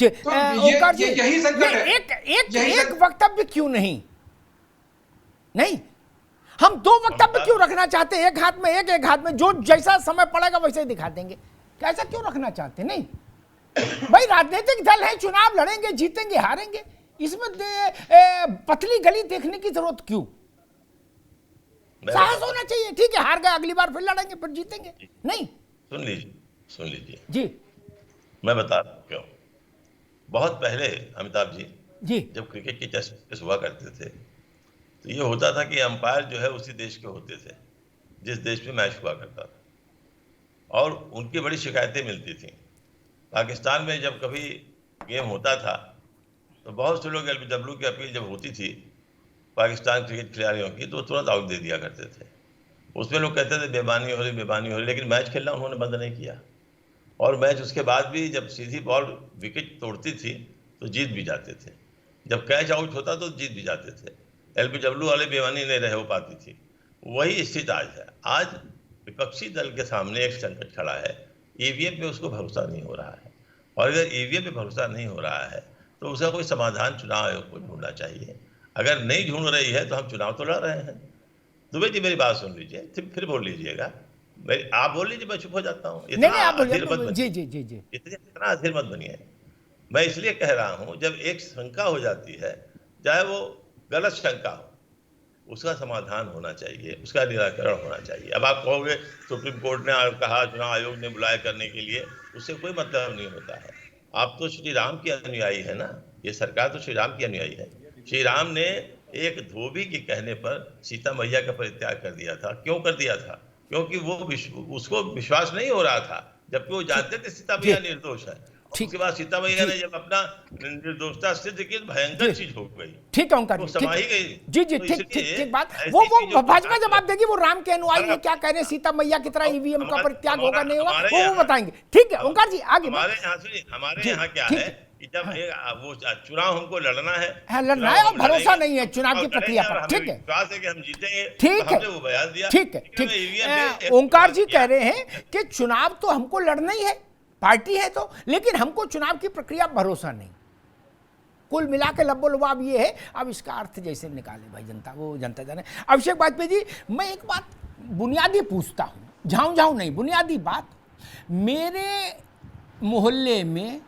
तो ओंकार जी, यही संकट है। एक वक्तव्य क्यों नहीं? नहीं, हम दो वक्तव्य क्यों रखना चाहते हैं? एक हाथ में एक हाथ में, जो जैसा समय पड़ेगा वैसे ही दिखा देंगे। कैसा क्यों रखना चाहते? नहीं भाई, राजनीतिक दल है, चुनाव लड़ेंगे, जीतेंगे, हारेंगे, इसमें पतली गली देखने की जरूरत क्यों? साहस होना चाहिए। ठीक है, हार गए, अगली बार फिर लड़ेंगे, फिर जीतेंगे। नहीं, सुन लीजिए जी मैं बता रहा हूं क्यों। बहुत पहले अमिताभ जी, जी जब क्रिकेट के टेस्ट मैच हुआ करते थे, तो ये होता था कि अंपायर जो है उसी देश के होते थे जिस देश में मैच हुआ करता था, और उनकी बड़ी शिकायतें मिलती थी। पाकिस्तान में जब कभी गेम होता था तो बहुत से लोग एलबीडब्ल्यू की अपील जब होती थी पाकिस्तान क्रिकेट खिलाड़ियों की, तो तुरंत आउट दे दिया करते थे। उसमें लोग कहते थे बेमानी हो रही, लेकिन मैच खेलना उन्होंने बंद नहीं किया। और मैच उसके बाद भी जब सीधी बॉल विकेट तोड़ती थी तो जीत भी जाते थे, जब कैच आउट होता तो जीत भी जाते थे। एलबीडब्ल्यू वाले बेमानी नहीं रह हो पाती थी। वही स्थिति आज है। आज विपक्षी दल के सामने एक संकट खड़ा है, ईवीएम पे उसको भरोसा नहीं हो रहा है। और अगर ईवीएम पे भरोसा नहीं हो रहा है तो उसका कोई समाधान चुनाव आयोग को ढूंढना चाहिए। अगर नहीं ढूंढ रही है तो हम चुनाव तो लड़ रहे हैं। दुबे जी मेरी बात सुन लीजिए, फिर बोल लीजिएगा। आप बोल लीजिए, मैं चुप हो जाता हूँ। नहीं, आप बोलिए। जी जी जी जी, इतना अधीर मत बनिए। मैं इसलिए कह रहा हूं, जब एक शंका हो जाती है, चाहे वो गलत शंका हो, उसका समाधान होना चाहिए, उसका निराकरण होना चाहिए। अब आप कहोगे सुप्रीम कोर्ट ने कहा, चुनाव आयोग ने बुलाया करने के लिए, उससे कोई मतलब नहीं होता है। आप तो श्री राम की अनुयायी है ना, ये सरकार तो श्री राम की अनुयायी है। श्री राम ने एक धोबी के कहने पर सीता मैया का परित्याग कर दिया था। क्यों कर दिया था? क्योंकि वो उसको विश्वास नहीं हो रहा था, जबकि वो जानते थे सीता मैया निर्दोष है। उसके बाद सीता मैया ने जब अपना निर्दोषता सिद्ध की, भयंकर चीज हो गई। ठीक है ओंकार तो जी, समा ही गई। जी जी, तो ठीक इसलिए ठीक बात। ऐसी वो चीजों को भाजपा ध्यान जवाब देगी, वो राम के अनुयायी है, क्या कह रहे हैं सीता मैया की तरह ईवीएम का परित्याग होगा नहीं होगा वो बताएंगे। ठीक है ओंकार जी, आगे हमारे यहाँ क्या है कि जब वो चुनाव हमको लड़ना है, लड़ना है और भरोसा नहीं है चुनाव की प्रक्रिया पर। ठीक है, विश्वास है कि हम जीतेंगे। ठीक है, वो बयान दिया। ठीक है, ठीक। ओंकार जी कह रहे हैं कि चुनाव तो हमको लड़ना ही है, पार्टी है तो, लेकिन हमको चुनाव की प्रक्रिया भरोसा नहीं। कुल मिला के लब्बो लबाब ये है। अब इसका अर्थ जैसे निकाले भाई जनता, वो जनता जाने। अभिषेक वाजपेयी जी, मैं एक बात बुनियादी पूछता हूँ, झाऊ नहीं, बुनियादी बात। मेरे मोहल्ले में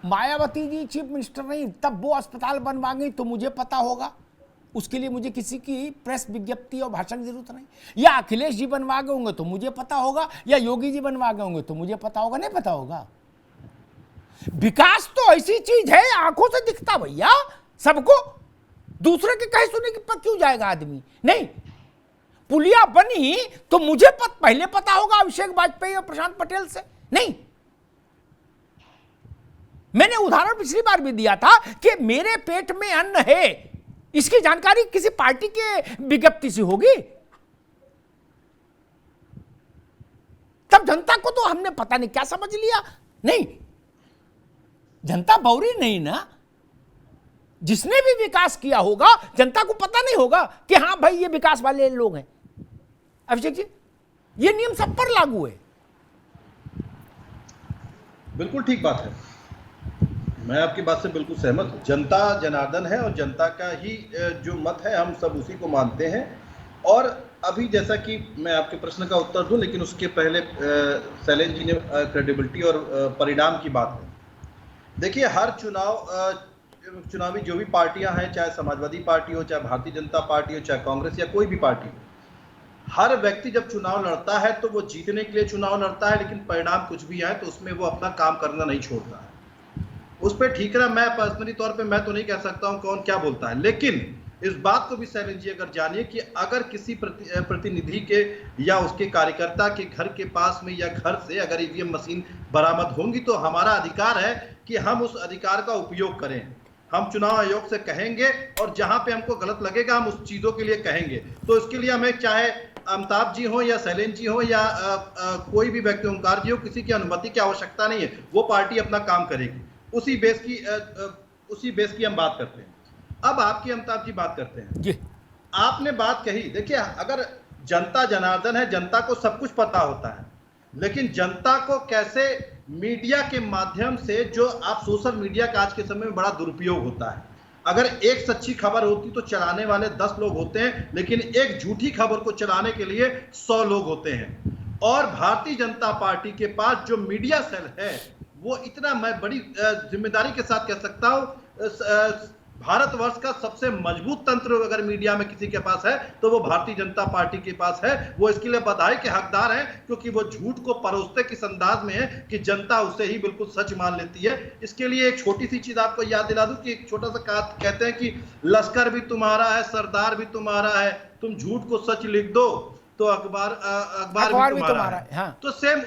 मायावती जी चीफ मिनिस्टर नहीं, तब वो अस्पताल बनवा गई तो मुझे पता होगा, उसके लिए मुझे किसी की प्रेस विज्ञप्ति और भाषण की जरूरत नहीं। या अखिलेश जी बनवा गए होंगे तो मुझे पता होगा, या योगी जी बनवा गए होंगे तो मुझे पता होगा, नहीं पता होगा। विकास तो ऐसी चीज है, आंखों से दिखता भैया सबको, दूसरे के कहे सुने के पर क्यों जाएगा आदमी? नहीं, पुलिया बनी तो मुझे पहले पता होगा अभिषेक वाजपेयी और प्रशांत पटेल से। नहीं, मैंने उदाहरण पिछली बार भी दिया था कि मेरे पेट में अन्न है, इसकी जानकारी किसी पार्टी के विज्ञप्ति से होगी? तब जनता को तो हमने पता नहीं क्या समझ लिया। नहीं, जनता बौरी नहीं ना। जिसने भी विकास किया होगा जनता को पता नहीं होगा कि हां भाई ये विकास वाले लोग हैं। अभिषेक जी, ये नियम सब पर लागू है। बिल्कुल ठीक बात है, मैं आपकी बात से बिल्कुल सहमत हूँ। जनता जनार्दन है और जनता का ही जो मत है हम सब उसी को मानते हैं। और अभी जैसा कि मैं आपके प्रश्न का उत्तर दूं, लेकिन उसके पहले शैलेंद्र जी ने क्रेडिबिलिटी और परिणाम की बात है। देखिए, हर चुनावी जो भी पार्टियां हैं, चाहे समाजवादी पार्टी हो, चाहे भारतीय जनता पार्टी हो, चाहे कांग्रेस या कोई भी पार्टी हो, हर व्यक्ति जब चुनाव लड़ता है तो वो जीतने के लिए चुनाव लड़ता है, लेकिन परिणाम कुछ भी आए तो उसमें वो अपना काम करना नहीं छोड़ता है। उस पर ठीकरा मैं पर्सनली तौर पे मैं तो नहीं कह सकता हूं कौन क्या बोलता है, लेकिन इस बात को भी शैलेंद्र जी अगर जानिए कि अगर किसी प्रतिनिधि के या उसके कार्यकर्ता के घर के पास में या घर से अगर ईवीएम मशीन बरामद होंगी तो हमारा अधिकार है कि हम उस अधिकार का उपयोग करें। हम चुनाव आयोग से कहेंगे और जहां पे हमको गलत लगेगा हम उस चीजों के लिए कहेंगे। तो इसके लिए हमें चाहे अमिताभ जी हो या शैलेंद्र जी हो या कोई भी व्यक्ति, ओंकार जी हो, किसी की अनुमति की आवश्यकता नहीं है। वो पार्टी अपना काम करेगी। उसी बेस की हम बात करते हैं। अब आपकी अमिताभ जी बात करते हैं जी। आपने बात कही, देखिए अगर जनता जनार्दन है, जनता को सब कुछ पता होता है, लेकिन जनता को कैसे मीडिया के माध्यम से जो आप सोशल मीडिया का आज के समय में बड़ा दुरुपयोग होता है। अगर एक सच्ची खबर होती तो चलाने वाले 10 लोग होते हैं, लेकिन एक झूठी खबर को चलाने के लिए 100 लोग होते हैं। और भारतीय जनता पार्टी के पास जो मीडिया सेल है वो इतना, मैं बड़ी जिम्मेदारी के साथ कह सकता हूं, भारतवर्ष का सबसे मजबूत तंत्र अगर मीडिया में किसी के पास है तो वो भारतीय जनता पार्टी के पास है। वो इसके लिए बधाई के हकदार हैं, क्योंकि वो झूठ को परोसते किस अंदाज में है कि जनता उसे ही बिल्कुल सच मान लेती है। इसके लिए एक छोटी सी चीज आपको याद दिला दूं कि एक छोटा सा कहते हैं कि लश्कर भी तुम्हारा है, सरदार भी तुम्हारा है, तुम झूठ को सच लिख दो तो अखबार भी तुम्हारा है। हाँ। तो सेम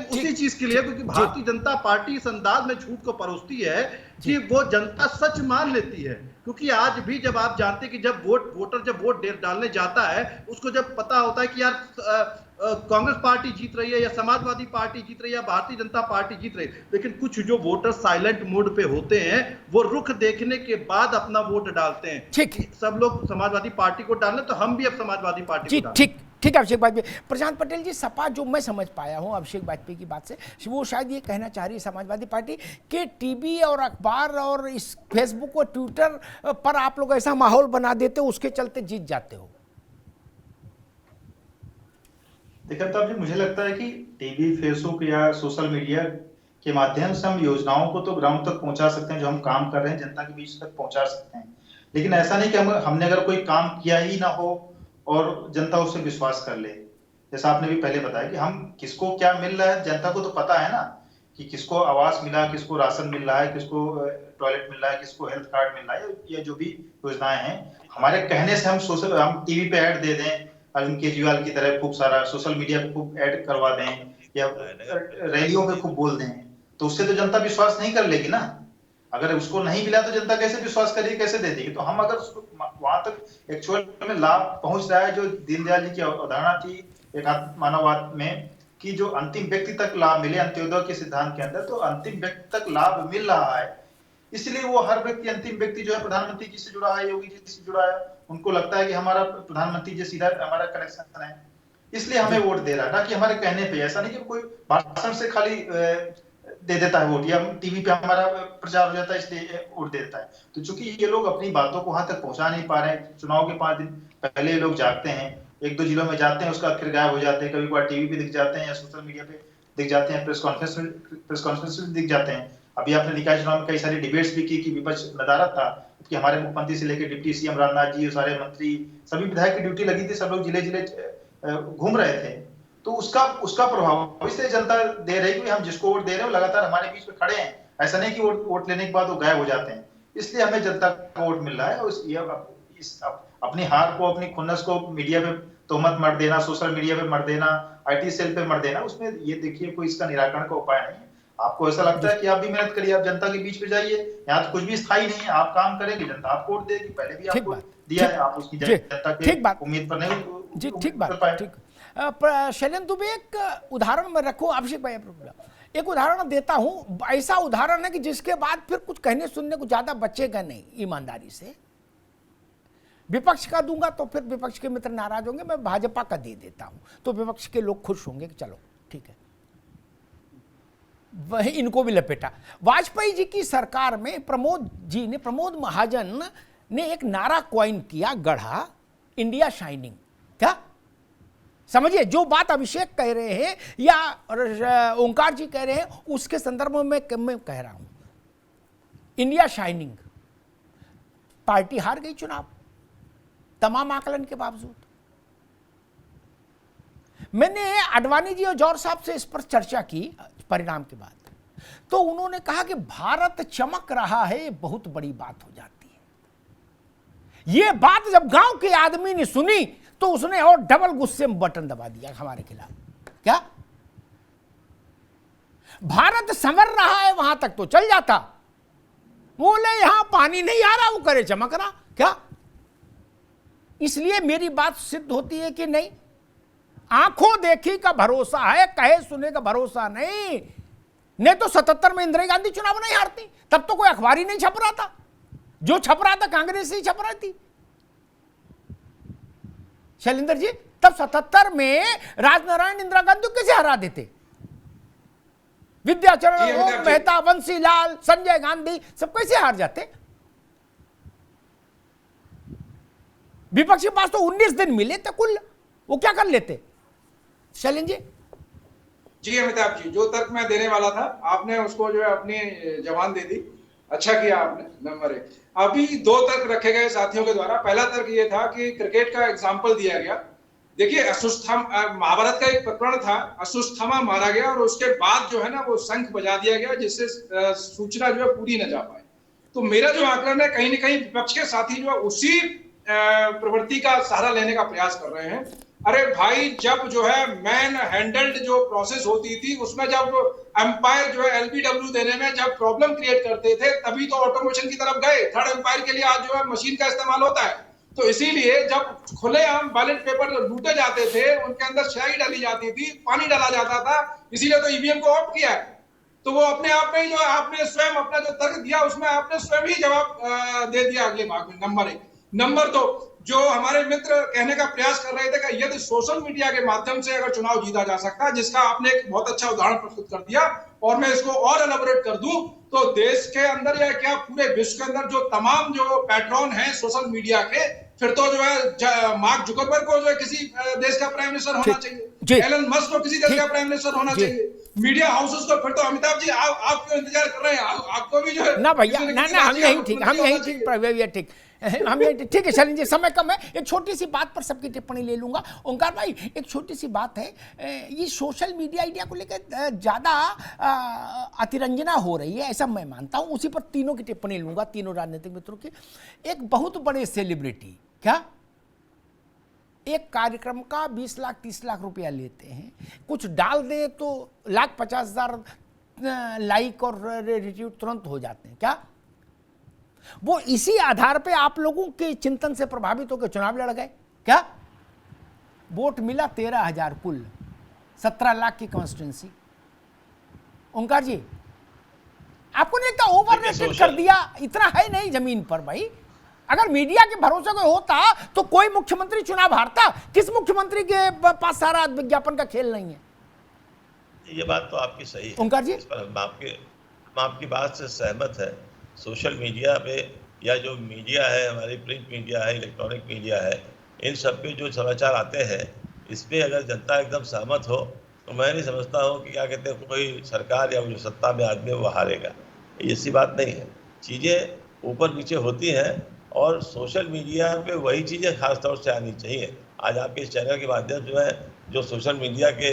उसी चीज के लिए, क्योंकि भारतीय जनता पार्टी इस अंदाज में झूठ को परोसती है कि वो जनता सच मान लेती है। क्योंकि आज भी जब आप जानते हैं कि जब वोटर वोट डालने जाता है, उसको जब पता होता है कि यार कांग्रेस पार्टी जीत रही है या समाजवादी पार्टी जीत रही है या भारतीय जनता पार्टी जीत रही है, लेकिन कुछ जो वोटर साइलेंट मोड पे होते हैं वो रुख देखने के बाद अपना वोट डालते हैं। ठीक, सब लोग समाजवादी पार्टी को डालने, तो हम भी अब समाजवादी पार्टी को डालें। ठीक है अभिषेक वाजपेयी। प्रशांत पटेल जी, सपा जो मैं समझ पाया हूं अभिषेक वाजपेयी की बात से, वो शायद ये कहना चाह रही है समाजवादी पार्टी कि टीवी और अखबार और इस फेसबुक और ट्विटर पर आप लोग ऐसा माहौल बना देते हो, उसके चलते जीत जाते हो। देखिए तो जी, मुझे लगता है कि टीवी, फेसबुक या सोशल मीडिया के माध्यम से हम योजनाओं को तो ग्राउंड तक पहुंचा सकते हैं, जो हम काम कर रहे हैं जनता के बीच तक पहुंचा सकते हैं। लेकिन ऐसा नहीं कि हमने अगर कोई काम किया ही ना हो और जनता उससे विश्वास कर ले। जैसा आपने भी पहले बताया कि हम किसको क्या मिल रहा है, जनता को तो पता है ना कि किसको आवास मिला, किसको राशन मिल रहा है, किसको टॉयलेट मिल रहा है, किसको हेल्थ कार्ड मिल रहा है, या जो भी योजनाएं हैं। हमारे कहने से हम टीवी पे ऐड दे दें, अरविंद केजरीवाल की तरह खूब सारा सोशल मीडिया पे खूब ऐड करवा दें या रैलियों पे खूब बोल दें, तो उससे तो जनता विश्वास नहीं कर लेगी ना। अगर उसको नहीं मिला तो जनता कैसे विश्वास करेगी, कैसे दे देगी। तो हम अगर उसको वहां तक एक्चुअल में लाभ पहुंच रहा है, जो दीनदयाल जी की अवधारणा थी एक मानववाद में कि जो अंतिम व्यक्ति तक लाभ मिले अंत्योदय के सिद्धांत के अंदर, तो अंतिम व्यक्ति तक लाभ मिल रहा है। इसलिए वो हर व्यक्ति, अंतिम व्यक्ति जो है प्रधानमंत्री जी से जुड़ा है, योगी जी से जुड़ा है, उनको लगता है कि हमारा प्रधानमंत्री जी सीधा हमारा कनेक्शन है, इसलिए हमें वोट दे रहा है, ना कि हमारे कहने पे। ऐसा नहीं कि कोई भाषण से खाली दे देता है वोट, या टीवी पे हमारा प्रचार हो जाता है इसलिए वोट दे देता है। तो चूंकि ये लोग अपनी बातों को वहां तक पहुंचा नहीं पा रहे हैं, चुनाव के 5 दिन पहले ये लोग जागते हैं, 1-2 जिलों में जाते हैं, उसका फिर गायब हो जाते हैं, कभी कभार टीवी पे दिख जाते हैं या सोशल मीडिया पे दिख जाते हैं, प्रेस कॉन्फ्रेंस में दिख जाते हैं। अभी आपने निकाय चुनाव में कई सारी डिबेट्स भी की कि विपक्ष नदारद था कि हमारे मुख्यमंत्री से लेकर डिप्टी सीएम राजनाथ जी, सारे मंत्री, सभी विधायक की ड्यूटी लगी थी, सब लोग जिले जिले घूम रहे थे। तो उसका प्रभाव इसलिए जनता दे रही कि हम जिसको वोट दे रहे हैं वो लगातार हमारे बीच में खड़े हैं। ऐसा नहीं कि वोट लेने के बाद वो गायब हो जाते हैं। इसलिए हमें जनता का वोट मिल रहा है। अपनी हार को, अपनी खुन्नस को मीडिया पे तोहमत मर देना, सोशल मीडिया पे मर देना, आईटी सेल पे मर देना, उसमें ये देखिए कोई इसका निराकरण का उपाय नहीं है। आपको ऐसा लगता है कि आप भी मेहनत करिए, आप जनता के बीच में जाइए, यहाँ तो कुछ भी स्थायी नहीं है। आप काम करेंगे, जनता आपको वोट देगी। पहले भी आपको दिया है, आप उसकी जनता के उम्मीद पर नहीं जी, ठीक बात, ठीक। शैलेंद्र दुबे, एक उदाहरण में रखो अभिषेक भाई, एक उदाहरण देता हूं, ऐसा उदाहरण है कि जिसके बाद फिर कुछ कहने सुनने को ज्यादा बचेगा नहीं। ईमानदारी से विपक्ष का दूंगा तो फिर विपक्ष के मित्र नाराज होंगे, मैं भाजपा का दे देता हूं तो विपक्ष के लोग खुश होंगे कि चलो ठीक है, वही इनको भी लपेटा। वाजपेयी जी की सरकार में प्रमोद महाजन ने एक नारा क्वाइन किया, गढ़ा, इंडिया शाइनिंग। क्या समझिए, जो बात अभिषेक कह रहे हैं या ओंकार जी कह रहे हैं, उसके संदर्भ में मैं कह रहा हूं, इंडिया शाइनिंग। पार्टी हार गई चुनाव तमाम आकलन के बावजूद। मैंने आडवाणी जी और जौहर साहब से इस पर चर्चा की परिणाम के बाद, तो उन्होंने कहा कि भारत चमक रहा है, ये बहुत बड़ी बात हो जाती है। ये बात जब गांव के आदमी ने सुनी तो उसने और डबल गुस्से में बटन दबा दिया हमारे खिलाफ। क्या भारत संवर रहा है, वहां तक तो चल जाता, बोले यहां पानी नहीं आ रहा, वो करे चमक रहा। क्या इसलिए मेरी बात सिद्ध होती है कि नहीं, आंखों देखी का भरोसा है, कहे सुने का भरोसा नहीं तो 77 में इंदिरा गांधी चुनाव नहीं हारती, तब तो कोई अखबार ही नहीं छप रहा था, जो छप रहा था कांग्रेस ही छप रही थी। शैलेंद्र जी, तब 77 में राजनारायण इंदिरा गांधी कैसे हरा देते? विद्याचरण, जी, ओम अमिताभ जी। मेहता, बंसी लाल, संजय गांधी सब कैसे हार जाते? विपक्ष के पास तो 19 दिन मिले थे कुल, वो क्या कर लेते? शैलेंद्र जी। जी अमिताभ जी, जो तर्क मैं देने वाला था आपने उसको जो है अपनी जवान दे दी, अच्छा किया आपने। नंबर 1, अभी 2 तर्क रखे गए साथियों के द्वारा। पहला तर्क ये था कि क्रिकेट का एग्जाम्पल दिया गया। देखिए महाभारत का एक प्रकरण था, अश्वत्थामा मारा गया और उसके बाद जो है ना वो शंख बजा दिया गया, जिससे सूचना जो है पूरी न जा पाए। तो मेरा जो आकलन है, कहीं ना कहीं विपक्ष के साथी जो है उसी प्रवृत्ति का सहारा लेने का प्रयास कर रहे हैं। अरे भाई, जब जो है मैन हैंडल्ड जो प्रोसेस होती थी उसमें जब अंपायर जो है एलबीडब्ल्यू देने में जब प्रॉब्लम क्रिएट करते थे, तभी तो ऑटोमेशन की तरफ गए। थर्ड अंपायर के लिए आज जो है मशीन का इस्तेमाल होता है। तो इसीलिए जब खुलेआम बैलेट पेपर जो लूटे जाते थे, उनके अंदर स्याही डाली जाती थी, पानी डाला जाता था, इसीलिए तो ईवीएम को ऑफ किया है। तो वो अपने आप में जो आपने स्वयं अपना जो तर्क दिया उसमें आपने स्वयं ही जवाब दे दिया अगले भाग में। नंबर 1। नंबर 2, जो हमारे मित्र कहने का प्रयास कर रहे थे कि यदि सोशल मीडिया के माध्यम से अगर चुनाव जीता जा सकता है, जिसका आपने एक बहुत अच्छा उदाहरण प्रस्तुत कर दिया, और मैं इसको और एलैबोरेट कर दूं तो देश के अंदर या क्या पूरे विश्व के अंदर जो तमाम जो पैट्रॉन हैं सोशल मीडिया के, फिर तो जो है मार्क जुकरबर्ग को जो है किसी देश का प्राइम मिनिस्टर होना चाहिए, एलन मस्क को किसी देश का प्राइम मिनिस्टर होना चाहिए, मीडिया हाउसेस को। फिर तो अमिताभ जी आप क्यों इंतजार कर रहे हैं? आपको भी जो है ना भैया, ना हम यही ठीक, हम यही ठीक, भैया ठीक, हम यही ठीक है। शैलेंद्र जी, समय कम है, एक छोटी सी बात पर सबकी टिप्पणी ले लूंगा। ओंकार भाई, एक छोटी सी बात है, ये सोशल मीडिया आइडिया को लेकर ज्यादा अतिरंजना हो रही है, ऐसा मैं मानता हूं। उसी पर तीनों की टिप्पणी लूंगा, तीनों राजनीतिक मित्रों की। एक बहुत बड़े सेलिब्रिटी क्या एक कार्यक्रम का 20 लाख 30 लाख रुपया लेते हैं, कुछ डाल दें तो 1,50,000 लाइक और रिट्वीट तुरंत हो जाते हैं क्या? वो इसी आधार पे आप लोगों के चिंतन से प्रभावित होकर चुनाव लड़ गए क्या? वोट मिला 13,000 कुल, 17 लाख की कॉन्स्टिट्यूंसी। ओंकार जी, आपको नहीं लगता ओवररेटेड कर दिया? इतना है नहीं जमीन पर भाई। अगर मीडिया के भरोसे कोई होता तो कोई मुख्यमंत्री चुनाव हारता? किस मुख्यमंत्री के पास सारा विज्ञापन का खेल नहीं है? ये बात तो आपकी सही है ओंकार जी, इस पर हम आपकी बात से सहमत है। सोशल मीडिया पे या जो मीडिया है, हमारी प्रिंट मीडिया है, इलेक्ट्रॉनिक मीडिया है, इन सब पे जो समाचार आते हैं, इस पे अगर जनता एकदम सहमत हो तो मैं नहीं समझता हूँ कि क्या कहते हैं कोई सरकार या जो सत्ता में आदमी है वो हारेगा। ऐसी बात नहीं है, चीज़ें ऊपर नीचे होती हैं और सोशल मीडिया पे वही चीज़ें खास तौर से आनी चाहिए। आज आपके इस चैनल के माध्यम से मैं जो सोशल मीडिया के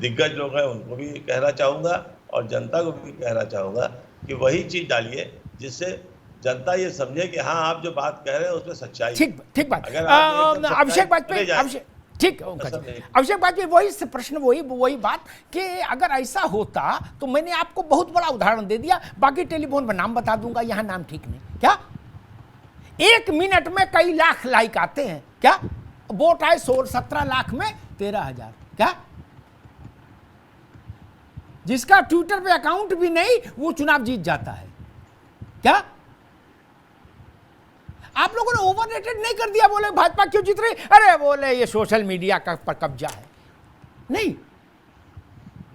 दिग्गज लोग हैं उनको भी कहना चाहूँगा और जनता को भी कहना चाहूँगा कि वही चीज़ डालिए जिससे जनता ये समझे कि हाँ आप जो बात कह रहे हैं उसमें सच्चाई। ठीक बात। अगर अभिषेक वाजपेयी, ठीक, अभिषेक वाजपेयी, वही प्रश्न, वही बात कि अगर ऐसा होता तो मैंने आपको बहुत बड़ा उदाहरण दे दिया, बाकी टेलीफोन पर नाम बता दूंगा, यहाँ नाम ठीक नहीं क्या? 1 मिनट में कई लाख लाइक आते हैं क्या? वोट आए 17 लाख में 13,000 क्या? जिसका ट्विटर पे अकाउंट भी नहीं वो चुनाव जीत जाता है क्या? आप लोगों ने ओवररेटेड नहीं कर दिया, बोले भाजपा क्यों जीत रही? अरे बोले ये सोशल मीडिया का पर कब्जा है। नहीं,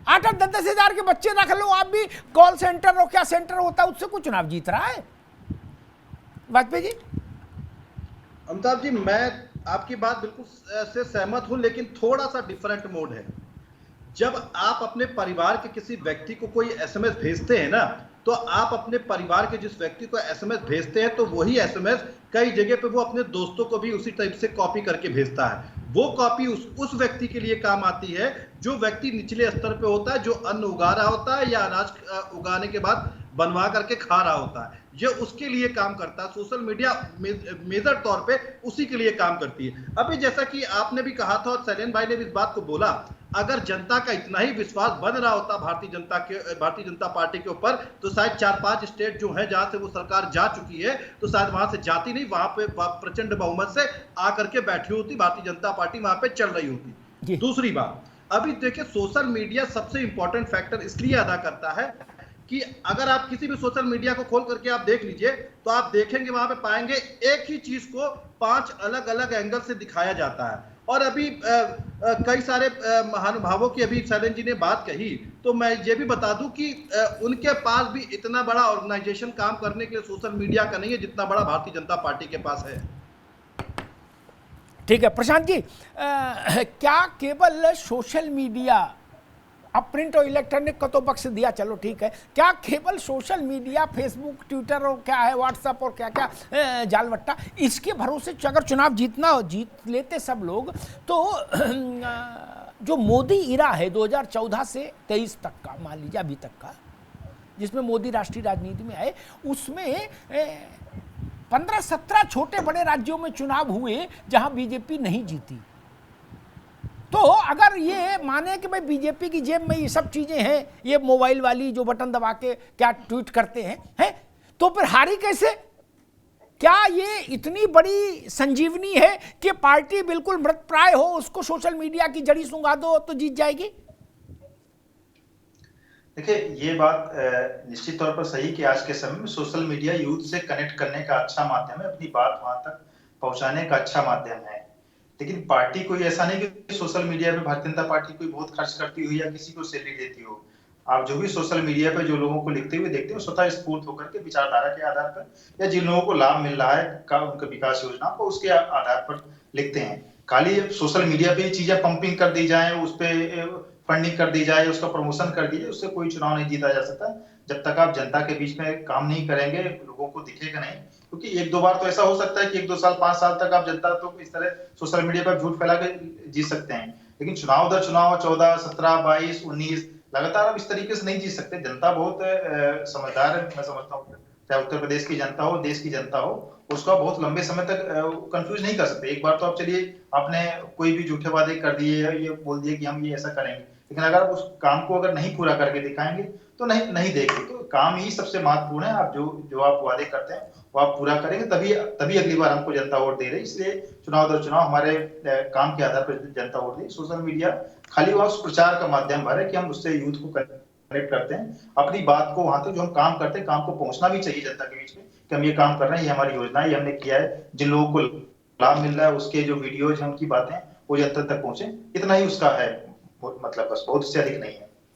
8-8 10 हजार के बच्चे रख लो, आप भी कॉल सेंटर हो क्या सेंटर होता है उससे कुछ चुनाव जीत रहा है। वाजपेयी जी, अमिताभ जी, मैं आपकी बात बिल्कुल से सहमत हूं, लेकिन थोड़ा सा डिफरेंट मोड है। जब आप अपने परिवार के किसी व्यक्ति को कोई एसएमएस भेजते हैं ना, तो आप अपने परिवार के जिस व्यक्ति को एसएमएस भेजते हैं तो वही एसएमएस कई जगह पे वो अपने दोस्तों को भी उसी टाइप से कॉपी करके भेजता है। वो कॉपी उस व्यक्ति के लिए काम आती है जो व्यक्ति निचले स्तर पे होता है, जो अन्न उगा रहा होता है या अनाज उगाने के बाद बनवा करके खा रहा होता है, ये उसके लिए काम करता है। सोशल मीडिया मेजर तौर पे उसी के लिए काम करती है। अभी जैसा कि आपने भी कहा था और शैलेंद्र भाई ने भी इस बात को बोला, अगर जनता का इतना ही विश्वास बन रहा होता भारतीय जनता पार्टी के ऊपर, तो शायद 4-5 स्टेट जो है जहां से वो सरकार जा चुकी है, तो शायद वहां से जाती नहीं, वहां पे प्रचंड बहुमत से आकर के बैठी होती भारतीय जनता पार्टी, वहां पे चल रही होती। दूसरी बात, अभी देखिए सोशल मीडिया सबसे इंपॉर्टेंट फैक्टर इसलिए अदा करता है कि अगर आप किसी भी सोशल मीडिया को खोल करके आप देख लीजिए तो आप देखेंगे वहां पे पाएंगे एक ही चीज को 5 अलग अलग एंगल से दिखाया जाता है और अभी कई सारे महानुभावों की अभी शैलेंद्र जी ने बात कही, तो मैं ये भी बता दूं कि उनके पास भी इतना बड़ा ऑर्गेनाइजेशन काम करने के लिए सोशल मीडिया का नहीं है जितना बड़ा भारतीय जनता पार्टी के पास है। ठीक है प्रशांत जी, क्या केवल सोशल मीडिया, अब प्रिंट और इलेक्ट्रॉनिक का तो पक्ष दिया, चलो ठीक है, क्या केवल सोशल मीडिया, फेसबुक, ट्विटर और क्या है व्हाट्सएप और क्या क्या जालवट्टा, इसके भरोसे अगर चुनाव जीत लेते सब लोग, तो जो मोदी इरा है 2014 से 23 तक का, मान लीजिए अभी तक का, जिसमें मोदी राष्ट्रीय राजनीति में आए, उसमें 15-17 छोटे बड़े राज्यों में चुनाव हुए जहां बीजेपी नहीं जीती। तो अगर ये माने कि भाई बीजेपी की जेब में ये सब चीजें हैं, ये मोबाइल वाली जो बटन दबा के क्या ट्वीट करते हैं, तो फिर हारी कैसे? क्या ये इतनी बड़ी संजीवनी है कि पार्टी बिल्कुल मृतप्राय हो, उसको सोशल मीडिया की जड़ी सुंघा दो तो जीत जाएगी? देखिए, ये बात निश्चित तौर पर सही कि आज के समय में सोशल मीडिया यूथ से कनेक्ट करने का अच्छा माध्यम है, अपनी बात वहां तक पहुंचाने का अच्छा माध्यम है। लेकिन पार्टी कोई ऐसा नहीं कि सोशल मीडिया पे भारतीय जनता पार्टी कोई बहुत खर्च करती हो या किसी को सैलरी देती हो। आप जो भी सोशल मीडिया पे जो लोगों को लिखते हुए देखते हो, स्वतः स्फूर्त होकर के विचारधारा के आधार पर या जिन लोगों को लाभ मिल रहा है उनके विकास योजना को, उसके आधार पर लिखते हैं। खाली सोशल मीडिया पे चीजें पंपिंग कर दी जाए, उस पर फंडिंग कर दी जाए, उसका प्रमोशन कर दीजिए, उससे कोई चुनाव नहीं जीता जा सकता जब तक आप जनता के बीच में काम नहीं करेंगे, लोगों को दिखेगा नहीं। क्योंकि एक दो बार तो ऐसा हो सकता है कि 1-2 साल 5 साल तक आप जनता तो इस तरह सोशल मीडिया पर झूठ फैला के जीत सकते हैं, लेकिन चुनाव दर चुनाव 14, 17, 22, 19 लगातार आप इस तरीके से नहीं जीत सकते। जनता बहुत समझदार है, मैं समझता हूँ। चाहे उत्तर प्रदेश की जनता हो, देश की जनता हो, उसको बहुत लंबे समय तक कंफ्यूज नहीं कर सकते। एक बार तो आप चलिए, आपने कोई भी झूठे वादे कर दिए, ये बोल दिए कि हम ये ऐसा करेंगे, लेकिन अगर आप उस काम को अगर नहीं पूरा करके दिखाएंगे तो नहीं देखेंगे। तो काम ही सबसे महत्वपूर्ण है। आप जो आप वादे करते हैं वो आप पूरा करेंगे, तभी अगली बार हमको जनता वोट दे रही है। इसलिए चुनाव दर चुनाव हमारे काम के आधार पर जनता वोट दे। सोशल मीडिया खाली वह प्रचार का माध्यम भर है कि हम उससे यूथ को कनेक्ट करते हैं, अपनी बात को वहां तक जो हम काम करते हैं, काम को पहुंचना भी चाहिए जनता के बीच में कि हम ये काम कर रहे हैं, ये हमारी योजना है, ये हमने किया है। जिन लोगों को लाभ मिल रहा है उसके जो वीडियोज, उनकी बातें वो जनता तक पहुंचे, इतना ही उसका है मतलब, बस बहुत से अधिक नहीं है।